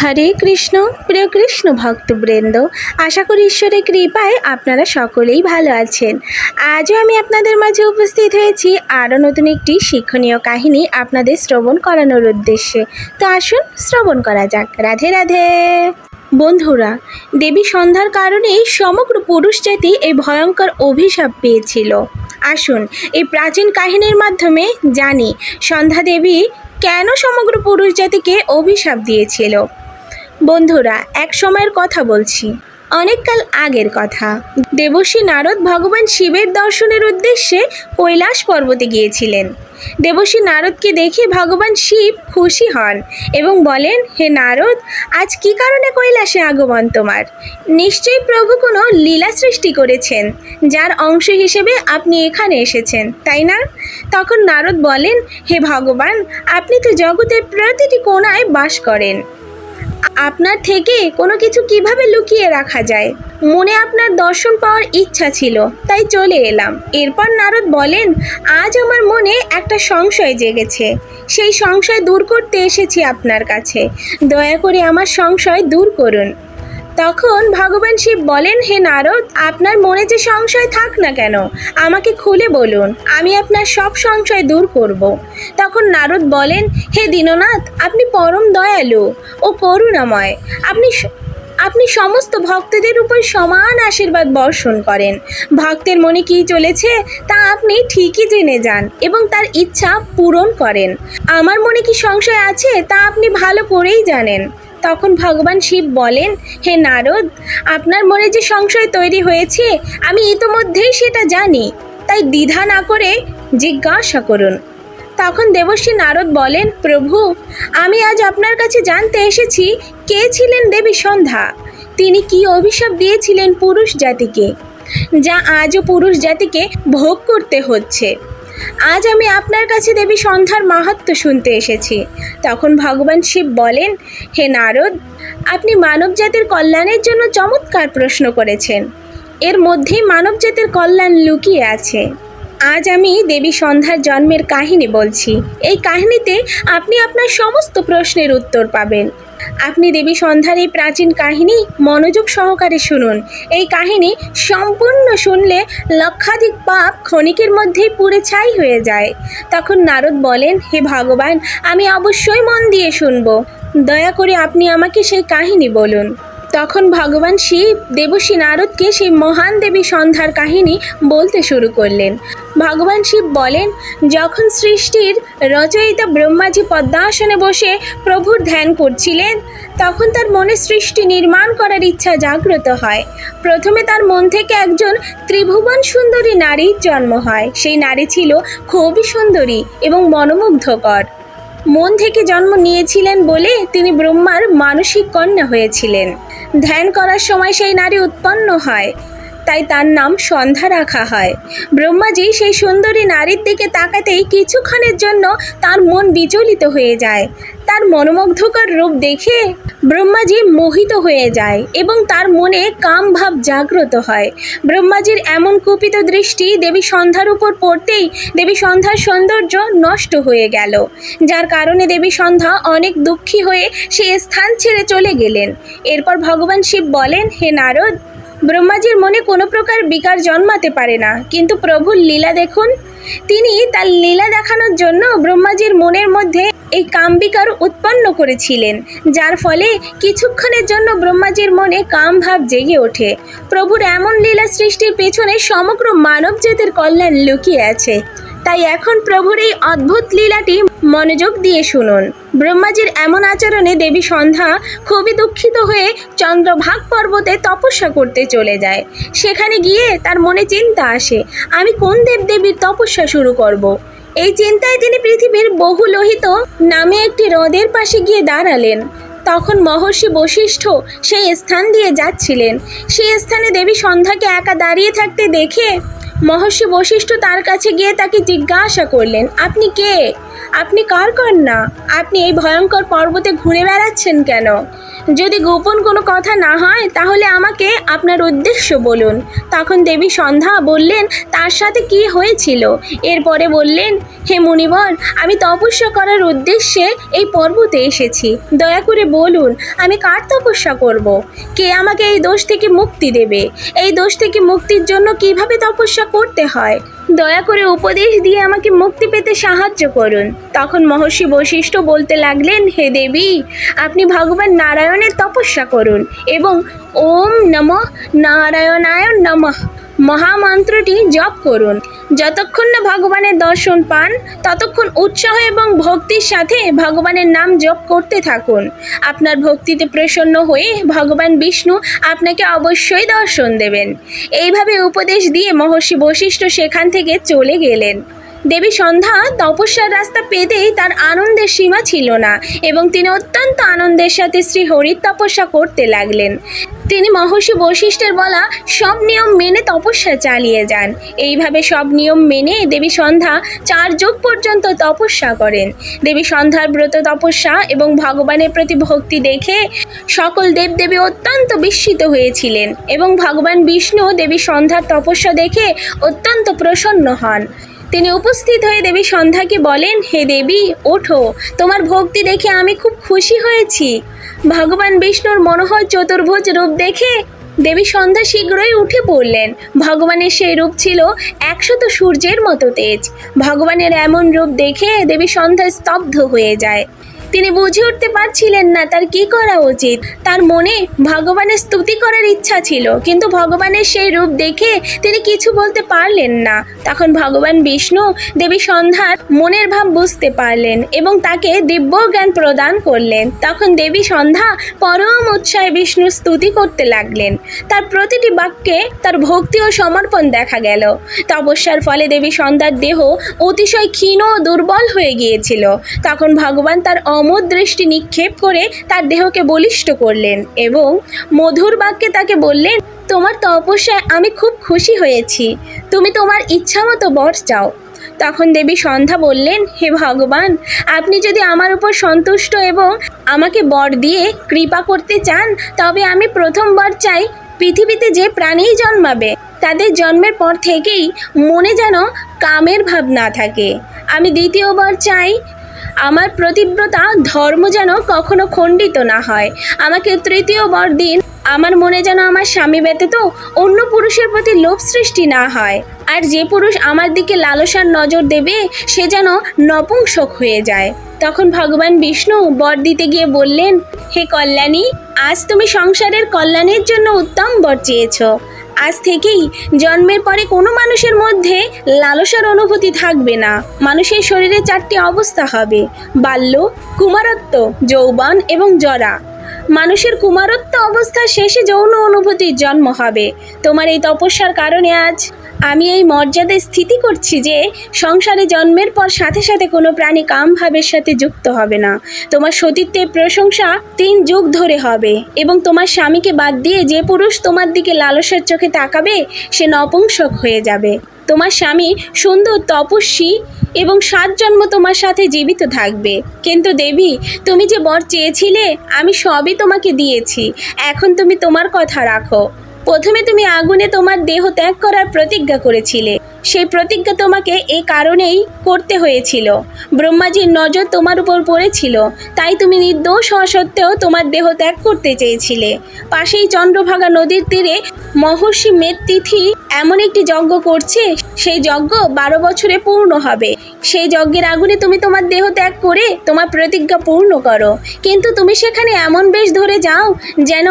হরে কৃষ্ণ। প্রিয় কৃষ্ণ ভক্তবৃন্দ, আশা করি ঈশ্বরের কৃপায় আপনারা সকলেই ভালো আছেন। আজও আমি আপনাদের মাঝে উপস্থিত হয়েছি আরও নতুন একটি শিক্ষণীয় কাহিনী আপনাদের শ্রবণ করানোর উদ্দেশ্যে। তো আসুন শ্রবণ করা যাক। রাধে রাধে। বন্ধুরা, দেবী সন্ধ্যার কারণেই সমগ্র পুরুষ জাতি এই ভয়ঙ্কর অভিশাপ পেয়েছিল। আসুন এই প্রাচীন কাহিনীর মাধ্যমে জানি সন্ধ্যা দেবী কেন সমগ্র পুরুষ জাতিকে অভিশাপ দিয়েছিল। বন্ধুরা, এক সময়ের কথা বলছি, অনেককাল আগের কথা। দেবর্ষি নারদ ভগবান শিবের দর্শনের উদ্দেশ্যে কৈলাস পর্বতে গিয়েছিলেন। দেবর্ষি নারদকে দেখে ভগবান শিব খুশি হন এবং বলেন, হে নারদ, আজ কী কারণে কৈলাসে আগমন তোমার? নিশ্চয়ই প্রভু কোনো লীলা সৃষ্টি করেছেন, যার অংশ হিসেবে আপনি এখানে এসেছেন, তাই না? তখন নারদ বলেন, হে ভগবান, আপনি তো জগতের প্রতিটি কোণায় বাস করেন। আপনার থেকে কোনো কিছু কিভাবে লুকিয়ে রাখা যায়? মনে আপনার দর্শন পাওয়ার ইচ্ছা ছিল, তাই চলে এলাম। এরপর নারদ বলেন, আজ আমার মনে একটা সংশয় জেগেছে। সেই সংশয় দূর করতে এসেছি আপনার কাছে। দয়া করে আমার সংশয় দূর করুন। তখন ভগবান শিব বলেন, হে নারদ, আপনার মনে যে সংশয় থাক না কেন, আমাকে খুলে বলুন, আমি আপনার সব সংশয় দূর করব। তখন নারদ বলেন, হে দীননাথ, আপনি পরম দয়ালু ও করুণাময়। আপনি সমস্ত ভক্তদের উপর সমান আশীর্বাদ বর্ষণ করেন। ভক্তের মনে কী চলেছে তা আপনি ঠিকই জেনে যান এবং তার ইচ্ছা পূরণ করেন। আমার মনে কি সংশয় আছে তা আপনি ভালো করেই জানেন। তখন ভগবান শিব বলেন, হে নারদ, আপনার মনে যে সংশয় তৈরি হয়েছে আমি ইতোমধ্যেই সেটা জানি, তাই দ্বিধা না করে জিজ্ঞাসা করুন। তখন দেবর্ষি নারদ বলেন, প্রভু, আমি আজ আপনার কাছে জানতে এসেছি কে ছিলেন দেবী সন্ধ্যা। তিনি কি অভিশাপ দিয়েছিলেন পুরুষ জাতিকে, যা আজও পুরুষ জাতিকে ভোগ করতে হচ্ছে। আজ আমি আপনার কাছে দেবী সন্ধ্যার মাহাত্ম্য শুনতে এসেছি। তখন ভগবান শিব বলেন, হে নারদ, আপনি মানব জাতির কল্যাণের জন্য চমৎকার প্রশ্ন করেছেন। এর মধ্যেই মানব জাতির কল্যাণ লুকিয়ে আছে। আজ আমি দেবী সন্ধ্যার জন্মের কাহিনী বলছি। এই কাহিনীতে আপনি আপনার সমস্ত প্রশ্নের উত্তর পাবেন। আপনি দেবী সন্ধ্যার এই প্রাচীন কাহিনী মনোযোগ সহকারে শুনুন। এই কাহিনী সম্পূর্ণ শুনলে লক্ষাধিক পাপ ক্ষণিকের মধ্যেই পুড়ে ছাই হয়ে যায়। তখন নারদ বলেন, হে ভগবান, আমি অবশ্যই মন দিয়ে শুনব। দয়া করে আপনি আমাকে সেই কাহিনী বলুন। তখন ভগবান শিব দেবর্ষি নারদকে সেই মহান দেবী সন্ধ্যার কাহিনী বলতে শুরু করলেন। ভগবান শিব বলেন, যখন সৃষ্টির রচয়িতা ব্রহ্মাজি পদ্মাসনে বসে প্রভুর ধ্যান করছিলেন, তখন তার মনে সৃষ্টি নির্মাণ করার ইচ্ছা জাগ্রত হয়। প্রথমে তার মন থেকে একজন ত্রিভুবন সুন্দরী নারীর জন্ম হয়। সেই নারী ছিল খুবই সুন্দরী এবং মনোমুগ্ধকর। মন থেকে জন্ম নিয়েছিলেন বলে তিনি ব্রহ্মার মানসিক কন্যা হয়েছিলেন। ধ্যান করার সময় সেই নারী উৎপন্ন হয়, তাই তার নাম সন্ধ্যা রাখা হয়। ব্রহ্মাজি সেই সুন্দরী নারীর দিকে তাকাতেই কিছুক্ষণের জন্য তার মন বিচলিত হয়ে যায়। তার মনোমুগ্ধকর রূপ দেখে ব্রহ্মাজি মোহিত হয়ে যায় এবং তার মনে কাম ভাব জাগ্রত হয়। ব্রহ্মাজির এমন কুপিত দৃষ্টি দেবী সন্ধ্যার উপর পড়তেই দেবী সন্ধ্যার সৌন্দর্য নষ্ট হয়ে গেল, যার কারণে দেবী সন্ধ্যা অনেক দুঃখী হয়ে সেই স্থান ছেড়ে চলে গেলেন। এরপর ভগবান শিব বলেন, হে নারদ, ব্রহ্মাজির মনে কোনো প্রকার বিকার জন্মাতে পারে না, কিন্তু প্রভুর লীলা দেখুন। তিনি তার লীলা দেখানোর জন্য ব্রহ্মাজির মনের মধ্যে এই কামবিকার উৎপন্ন করেছিলেন, যার ফলে কিছুক্ষণের জন্য ব্রহ্মাজির মনে কাম ভাব জেগে ওঠে। প্রভুর এমন লীলা সৃষ্টির পেছনে সমগ্র মানব জাতির কল্যাণ লুকিয়ে আছে। তাই এখন প্রভুর এই অদ্ভুত লীলাটি মনোযোগ দিয়ে শুনুন। ব্রহ্মাজির এমন আচরণে দেবী সন্ধ্যা খুবই দুঃখিত হয়ে চন্দ্রভাগ পর্বতে তপস্যা করতে চলে যায়। সেখানে গিয়ে তার মনে চিন্তা আসে, আমি কোন দেবদেবীর তপস্যা শুরু করব। এই চিন্তায় তিনি পৃথিবীর বহুলোহিত নামে একটি হ্রদের পাশে গিয়ে দাঁড়ালেন। তখন মহর্ষি বশিষ্ঠ সেই স্থান দিয়ে যাচ্ছিলেন। সেই স্থানে দেবী সন্ধ্যাকে একা দাঁড়িয়ে থাকতে দেখে মহর্ষি বশিষ্ঠ তার কাছে গিয়ে তাকে জিজ্ঞাসা করলেন, আপনি কে? আপনি কার কন্যা? আপনি এই ভয়ঙ্কর পর্বতে ঘুরে বেড়াচ্ছেন কেন? যদি গোপন কোনো কথা না হয় তাহলে আমাকে আপনার উদ্দেশ্য বলুন। তখন দেবী সন্ধ্যা বললেন তার সাথে কি হয়েছিল। এরপরে বললেন, হে মুনিবর, আমি তপস্যা করার উদ্দেশ্যে এই পর্বতে এসেছি। দয়া করে বলুন আমি কার তপস্যা করব? কে আমাকে এই দোষ থেকে মুক্তি দেবে? এই দোষ থেকে মুক্তির জন্য কিভাবে তপস্যা করতে হয়? দয়া করে উপদেশ দিয়ে আমাকে মুক্তি পেতে সাহায্য করুন। তখন মহর্ষি বশিষ্ঠ বলতে লাগলেন, হে দেবী, আপনি ভগবান নারায়ণের তপস্যা করুন এবং ওম নমঃ নারায়ণায় নমঃ মহামন্ত্রটি জপ করুন। যতক্ষণ না ভগবানের দর্শন পান ততক্ষণ উৎসাহ এবং ভক্তির সাথে ভগবানের নাম জপ করতে থাকুন। আপনার ভক্তিতে প্রসন্ন হয়ে ভগবান বিষ্ণু আপনাকে অবশ্যই দর্শন দেবেন। এইভাবে উপদেশ দিয়ে মহর্ষি বশিষ্ঠ সেখান থেকে চলে গেলেন। দেবী সন্ধ্যা তপস্যার রাস্তা পেতেই তার আনন্দের সীমা ছিল না এবং তিনি অত্যন্ত আনন্দের সাথে শ্রী হরির তপস্যা করতে লাগলেন। তিনি মহর্ষি বশিষ্ঠের বলা সব নিয়ম মেনে তপস্যা চালিয়ে যান। এইভাবে সব নিয়ম মেনে দেবী সন্ধ্যা 4 যুগ পর্যন্ত তপস্যা করেন। দেবী সন্ধ্যার ব্রত তপস্যা এবং ভগবানের প্রতি ভক্তি দেখে সকল দেবদেবী অত্যন্ত বিস্মিত হয়েছিলেন এবং ভগবান বিষ্ণু দেবী সন্ধ্যার তপস্যা দেখে অত্যন্ত প্রসন্ন হন। তিনি উপস্থিত হয়ে দেবী সন্ধ্যাকে বলেন, হে দেবী, ওঠো, তোমার ভক্তি দেখে আমি খুব খুশি হয়েছি। ভগবান বিষ্ণুর মনোহর চতুর্ভুজ রূপ দেখে দেবী সন্ধ্যা শীঘ্রই উঠে পড়লেন। ভগবানের সেই রূপ ছিল 100 সূর্যের মতো তেজ। ভগবানের এমন রূপ দেখে দেবী সন্ধ্যা স্তব্ধ হয়ে যায়। তিনি বুঝে উঠতে পারছিলেন না তার কি করা উচিত। তার মনে ভগবানের স্তুতি করার ইচ্ছা ছিল, কিন্তু ভগবানের সেই রূপ দেখে তিনি কিছু বলতে পারলেন না। তখন ভগবান বিষ্ণু দেবী সন্ধ্যার মনের ভাব বুঝতে পারলেন এবং তাকে দিব্য জ্ঞান প্রদান করলেন। তখন দেবী সন্ধ্যা পরম উৎসাহে বিষ্ণুর স্তুতি করতে লাগলেন। তার প্রতিটি বাক্যে তার ভক্তি ও সমর্পণ দেখা গেল। তপস্যার ফলে দেবী সন্ধ্যার দেহ অতিশয় ক্ষীণ ও দুর্বল হয়ে গিয়েছিল। তখন ভগবান তার অমোঘ দৃষ্টি নিক্ষেপ করে তার দেহকে বলিষ্ঠ করলেন এবং মধুর বাক্যে তাকে বললেন, তোমার তপস্যায় আমি খুব খুশি হয়েছি। তুমি তোমার ইচ্ছা মতো বর চাও। তখন দেবী সন্ধ্যা বললেন, হে ভগবান, আপনি যদি আমার উপর সন্তুষ্ট এবং আমাকে বর দিয়ে কৃপা করতে চান তবে আমি প্রথম বর চাই পৃথিবীতে যে প্রাণীই জন্মাবে তাদের জন্মের পর থেকেই মনে যেন কামের ভাব না থাকে। আমি দ্বিতীয় বর চাই আমার প্রতিব্রতা ধর্ম যেন কখনো খণ্ডিত না হয়। আমাকে তৃতীয় বর দিন আমার মনে যেন আমার স্বামী ব্যতীত অন্য পুরুষের প্রতি লোভ সৃষ্টি না হয়। আর যে পুরুষ আমার দিকে লালসার নজর দেবে সে যেন নপুংসক হয়ে যায়। তখন ভগবান বিষ্ণু বর দিতে গিয়ে বললেন, হে কল্যাণী, আজ তুমি সংসারের কল্যাণের জন্য উত্তম বর চেয়েছ। আজ থেকেই জন্মের পরে কোনো মানুষের মধ্যে লালসার অনুভূতি থাকবে না। মানুষের শরীরে 4টি অবস্থা হবে: বাল্য, কুমারত্ব, যৌবন এবং জরা। মানুষের কুমারত্ব অবস্থার শেষে যৌন অনুভূতির জন্ম হবে। তোমার এই তপস্যার কারণে আজ আমি এই মর্যাদায় স্থিতি করছি যে সংসারে জন্মের পর সাথে সাথে কোনো প্রাণী কামভাবের সাথে যুক্ত হবে না। তোমার সতীত্বের প্রশংসা 3 যুগ ধরে হবে এবং তোমার স্বামীকে বাদ দিয়ে যে পুরুষ তোমার দিকে লালসার চোখে তাকাবে সে নপুংসক হয়ে যাবে। তোমার স্বামী সুন্দর, তপস্বী এবং 7 জন্ম তোমার সাথে জীবিত থাকবে। কিন্তু দেবী, তুমি যে বর চেয়েছিলে আমি সবই তোমাকে দিয়েছি। এখন তুমি তোমার কথা রাখো। প্রথমে তুমি আগুনে তোমার দেহ ত্যাগ করার প্রতিজ্ঞা করেছিলে। সেই প্রতিজ্ঞা তোমাকে এই কারণেই করতে হয়েছিল, ব্রহ্মাজির নজর তোমার উপর পড়েছিল, তাই তুমি নির্দোষ হওয়া সত্ত্বেও তোমার দেহ ত্যাগ করতে চেয়েছিলে। পাশেই চন্দ্রভাগা নদীর তীরে মহর্ষি মেদতিথি এমন একটি যজ্ঞ করছে, সেই যজ্ঞ 12 বছরে পূর্ণ হবে। সেই যজ্ঞের আগুনে তুমি তোমার দেহ ত্যাগ করে তোমার প্রতিজ্ঞা পূর্ণ করো, কিন্তু তুমি সেখানে এমন বেশ ধরে যাও যেন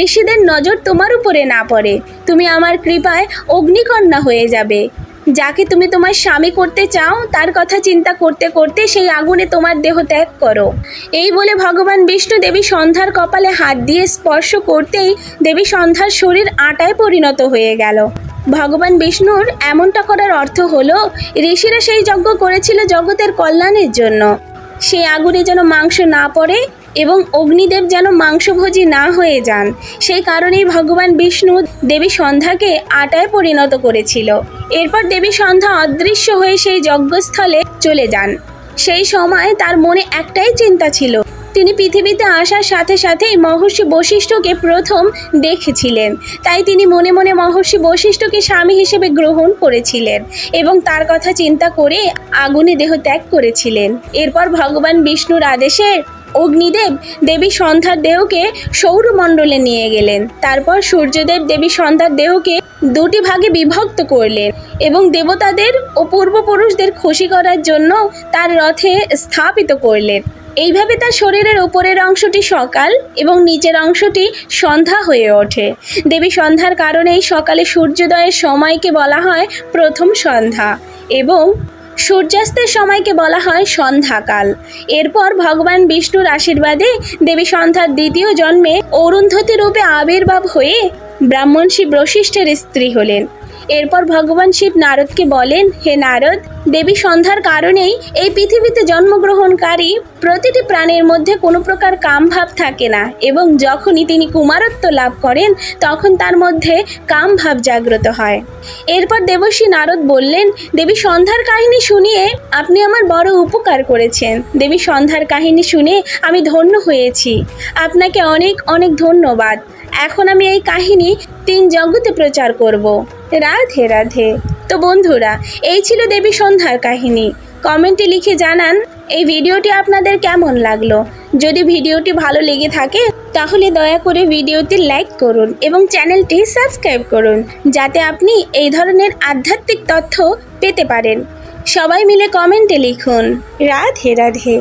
ঋষিদের নজর তোমার উপরে না পড়ে। তুমি আমার কৃপায় অগ্নিকন্যা হয়ে যাবে। যাকে তুমি তোমার স্বামী করতে চাও তার কথা চিন্তা করতে করতে সেই আগুনে তোমার দেহ ত্যাগ করো। এই বলে ভগবান বিষ্ণু দেবী সন্ধ্যার কপালে হাত দিয়ে স্পর্শ করতেই দেবী সন্ধ্যার শরীর আটায় পরিণত হয়ে গেল। ভগবান বিষ্ণুর এমনটা করার অর্থ হলো ঋষিরা সেই যজ্ঞ করেছিল জগতের কল্যাণের জন্য। সেই আগুনে যেন মাংস না পড়ে এবং অগ্নিদেব যেন মাংসভোজী না হয়ে যান, সেই কারণেই ভগবান বিষ্ণু দেবী সন্ধ্যাকে আটায় পরিণত করেছিল। এরপর দেবী সন্ধ্যা অদৃশ্য হয়ে সেই যজ্ঞস্থলে চলে যান। সেই সময় তার মনে একটাই চিন্তা ছিল, তিনি পৃথিবীতে আসার সাথে সাথেই মহর্ষি বশিষ্ঠকে প্রথম দেখেছিলেন, তাই তিনি মনে মনে মহর্ষি বশিষ্ঠকে স্বামী হিসেবে গ্রহণ করেছিলেন এবং তার কথা চিন্তা করে আগুনে দেহ ত্যাগ করেছিলেন। এরপর ভগবান বিষ্ণুর আদেশে অগ্নিদেব দেবী সন্ধ্যার দেহকে সৌরমণ্ডলে নিয়ে গেলেন। তারপর সূর্যদেব দেবী সন্ধ্যার দেহকে দুটি ভাগে বিভক্ত করলেন এবং দেবতাদের ও পূর্বপুরুষদের খুশি করার জন্য তার রথে স্থাপিত করলেন। এইভাবে তার শরীরের উপরের অংশটি সকাল এবং নিচের অংশটি সন্ধ্যা হয়ে ওঠে। দেবী সন্ধ্যার কারণেই সকালে সূর্যোদয়ের সময়কে বলা হয় প্রথম সন্ধ্যা এবং সূর্যাস্তের সময়কে বলা হয় সন্ধ্যাকাল। এরপর ভগবান বিষ্ণুর আশীর্বাদে দেবী সন্ধ্যার দ্বিতীয় জন্মে অরুন্ধতী রূপে আবির্ভাব হয়ে ব্রাহ্মণ শিব বশিষ্ঠের স্ত্রী হলেন। এরপর ভগবান শিব নারদকে বলেন, হে নারদ, দেবী সন্ধ্যার কারণেই এই পৃথিবীতে জন্মগ্রহণকারী প্রতিটি প্রাণীর মধ্যে কোনো প্রকার কামভাব থাকে না এবং যখনই তিনি কুমারত্ব লাভ করেন তখন তার মধ্যে কামভাব জাগ্রত হয়। এরপর দেবর্ষি নারদ বললেন, দেবী সন্ধ্যার কাহিনী শুনিয়ে আপনি আমার বড় উপকার করেছেন। দেবী সন্ধ্যার কাহিনী শুনে আমি ধন্য হয়েছি। আপনাকে অনেক অনেক ধন্যবাদ। এখন আমি এই কাহিনী 3 জগতে প্রচার করব। রাধে রাধে। তো বন্ধুরা, এই ছিল দেবী সন্ধ্যার কাহিনী। কমেন্টে লিখে জানান এই ভিডিওটি আপনাদের কেমন লাগলো। যদি ভিডিওটি ভালো লেগে থাকে তাহলে দয়া করে ভিডিওটি লাইক করুন এবং চ্যানেলটি সাবস্ক্রাইব করুন, যাতে আপনি এই ধরনের আধ্যাত্মিক তথ্য পেতে পারেন। সবাই মিলে কমেন্টে লিখুন রাধে রাধে।